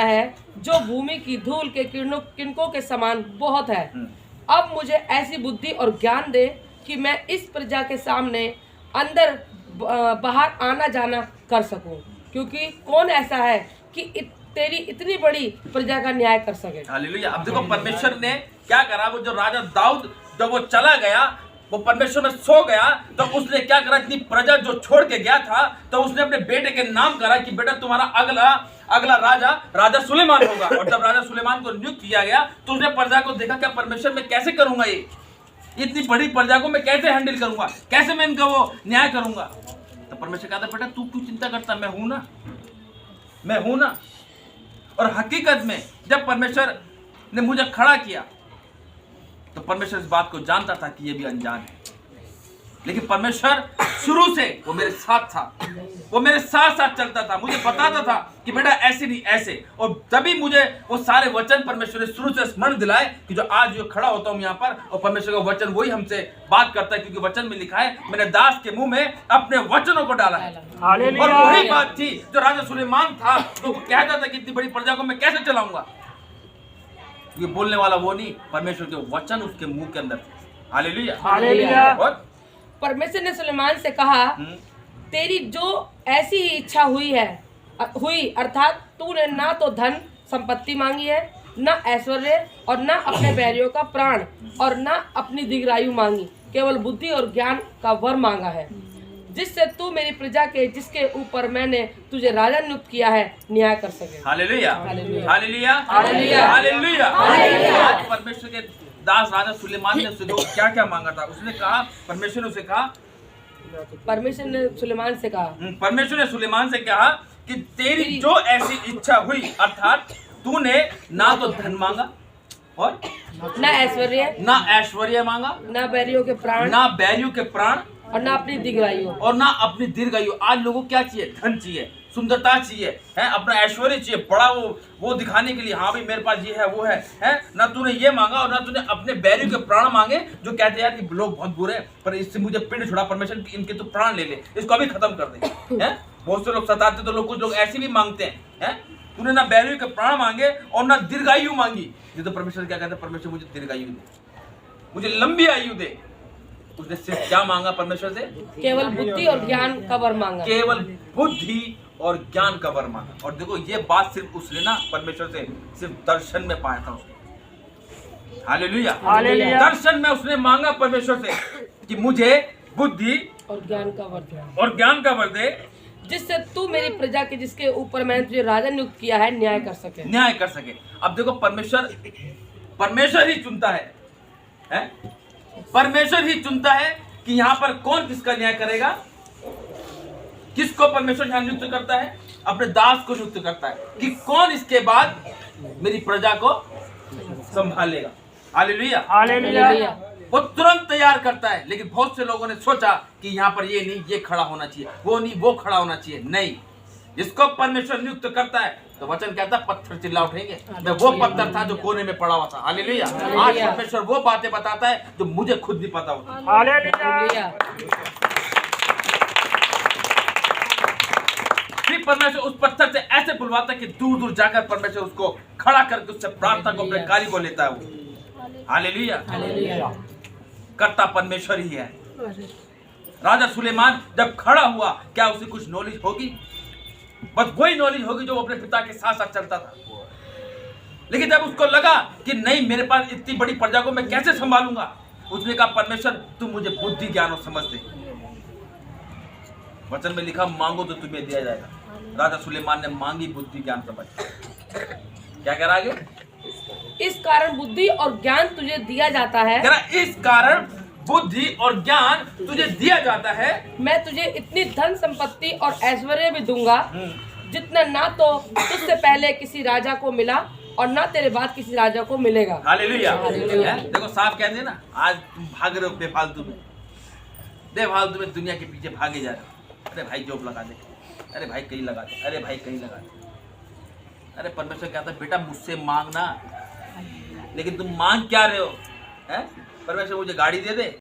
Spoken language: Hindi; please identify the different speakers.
Speaker 1: है जो भूमि की धूल के किरणों के समान बहुत है। अब मुझे ऐसी बुद्धि और ज्ञान दे कि मैं इस प्रजा के सामने अंदर बाहर आना जाना कर सकूं, क्योंकि कौन ऐसा है कि तेरी इतनी बड़ी प्रजा का न्याय कर सके।
Speaker 2: हालेलुया। अब देखो परमेश्वर ने क्या करा, वो जो राजा दाऊद जब वो चला गया, वो परमेश्वर में सो गया, तो उसने क्या करा, इतनी प्रजा जो छोड़ के गया था, तो उसने अपने बेटे के नाम करा कि बेटा तुम्हारा अगला राजा सुलेमान होगा। और जब राजा सुलेमान को नियुक्त किया गया, तो उसने प्रजा को देखा, क्या परमेश्वर मैं कैसे करूंगा, ये इतनी बड़ी प्रजा को मैं कैसे हैंडल करूंगा, कैसे मैं इनका वो न्याय करूंगा। तो परमेश्वर कहता बेटा तू क्यों चिंता करता, मैं हूं ना। और हकीकत में जब परमेश्वर ने मुझे खड़ा किया, तो परमेश्वर इस बात को जानता था कि ये भी अनजान है, लेकिन परमेश्वर शुरू से वो मेरे साथ था, वो मेरे साथ चलता था, मुझे बताता था कि बेटा ऐसे नहीं ऐसे। और तभी मुझे वो सारे वचन परमेश्वर ने शुरू से स्मरण दिलाए कि जो आज जो खड़ा होता हूं यहाँ पर, और परमेश्वर का वचन वही हमसे बात करता है, क्योंकि वचन में लिखा है मैंने दास के मुंह में अपने वचनों को डाला है। और वही बात थी जो राजा सुलेमान था, तो वो कहता था कि इतनी बड़ी प्रजा को मैं कैसे चलाऊंगा। ये बोलने वाला वो नहीं, परमेश्वर के वचन उसके मुंह के अंदर थे। हालेलुया। और
Speaker 1: परमेश्वर ने सुलेमान से कहा, तेरी जो ऐसी ही इच्छा हुई अर्थात तूने ना तो धन संपत्ति मांगी है, ना ऐश्वर्य, और ना अपने बैरियों का प्राण, और ना अपनी दीर्घायु मांगी, केवल बुद्धि और ज्ञान का वर मांगा है, जिससे तू मेरी प्रजा के जिसके ऊपर मैंने तुझे राजा नियुक्त किया है न्याय कर सके।
Speaker 2: Hallelujah.
Speaker 1: Hallelujah.
Speaker 2: Hallelujah.
Speaker 1: Hallelujah.
Speaker 2: Hallelujah. आज परमेश्वर के दास राजा सुलेमान ने उससे क्या क्या मांगा था, उसने कहा, परमेश्वर ने सुलेमान से कहा कि तेरी जो ऐसी इच्छा हुई, अर्थात तूने ना तो धन मांगा, और
Speaker 1: ना ऐश्वर्य
Speaker 2: मांगा,
Speaker 1: ना बैरियों के प्राण, और ना अपनी दीर्घायु। आज लोगों को क्या चाहिए, धन चाहिए, सुंदरता चाहिए, है अपना ऐश्वर्य चाहिए, बड़ा वो दिखाने के लिए, हाँ भाई मेरे पास ये है वो है ना तूने ये मांगा, और ना तूने अपने बैरियों के प्राण मांगे, जो कहते हैं यार कि लोग बहुत बुरे हैं, पर इससे मुझे पिंड छुड़ा परमेश्वर, इनके तो प्राण ले ले, इसको अभी खत्म कर दे। हैं बहुत से लोग सताते, तो कुछ लोग ऐसे भी मांगते हैं। तूने ना बैरियों के प्राण मांगे और ना दीर्घायु मांगी। ये तो परमेश्वर क्या कहते हैं, परमेश्वर मुझे दीर्घायु दे, मुझे लंबी आयु दे। उसने सिर्फ क्या मांगा परमेश्वर से, केवल बुद्धि और ज्ञान का वर मांगा,
Speaker 2: केवल बुद्धि और ज्ञान का वर मांगा। और देखो ये बात सिर्फ उसने ना परमेश्वर से सिर्फ दर्शन में पाया था उसने। हालेलुया। दर्शन में उसने मांगा परमेश्वर से कि मुझे बुद्धि
Speaker 1: और ज्ञान का वर दे, जिससे तू मेरी प्रजा के जिसके ऊपर मैंने तुझे राजा नियुक्त किया है न्याय कर सके। अब देखो परमेश्वर ही चुनता है, परमेश्वर ही चुनता है कि यहाँ पर कौन किसका न्याय करेगा। किसको परमेश्वर यहाँ नियुक्त करता है, अपने दास को नियुक्त करता है कि कौन इसके बाद मेरी प्रजा को संभालेगा। हालेलुया। वो तुरंत तैयार करता है, लेकिन बहुत से लोगों ने सोचा कि यहाँ पर ये नहीं, ये खड़ा होना चाहिए, वो नहीं, वो खड़ा होना चाहिए। नहीं, जिसको परमेश्वर नियुक्त करता है, तो वचन कहता है पत्थर चिल्ला उठेंगे। मैं वो पत्थर था जो कोने में पड़ा हुआ था। हालेलुया। आज परमेश्वर वो बातें बताता है जो मुझे खुद नहीं पता होती। हालेलुया।
Speaker 2: फिर परमेश्वर उस पत्थर से ऐसे बुलवाता है कि दूर दूर जाकर परमेश्वर उसको खड़ा करके उससे प्रार्थना को अपने कार्य को लेता है वो। हालेलुया। करता परमेश्वर ही है। राजा सुलेमान जब खड़ा हुआ, क्या उसे कुछ नॉलेज होगी? बस वही नॉलेज होगी जो अपने पिता के साथ साथ चलता था। लेकिन जब उसको लगा कि नहीं, मेरे पास इतनी बड़ी प्रजा को मैं कैसे संभालूंगा, उसने कहा परमेश्वर तू मुझे बुद्धि ज्ञान और समझ दे। वचन में लिखा मांगो तो तुम्हें दिया जाएगा। राजा सुलेमान ने मांगी बुद्धि ज्ञान समझ। क्या कह रहा आगे?
Speaker 1: इस कारण बुद्धि और ज्ञान तुझे दिया जाता है।
Speaker 2: इस कारण बुद्धि और ज्ञान तुझे दिया जाता है।
Speaker 1: मैं तुझे इतनी धन संपत्ति और ऐश्वर्य भी दूंगा, जितना ना तो तुझसे पहले किसी राजा को मिला और ना तेरे बाद किसी राजा को मिलेगा।
Speaker 2: हालेलुया। देखो साफ कहते हैं ना, आज तुम भाग रहे हो बेफालतू में दुनिया के पीछे भागे जा रहे हो। अरे भाई जॉब लगा दे, अरे भाई कहीं लगा दे, अरे भाई कहीं लगा दे। अरे परमेश्वर कहता है बेटा मुझसे मांगना, लेकिन तुम मांग क्या रहे हो? परमेश्वर मुझे गाड़ी दे दे,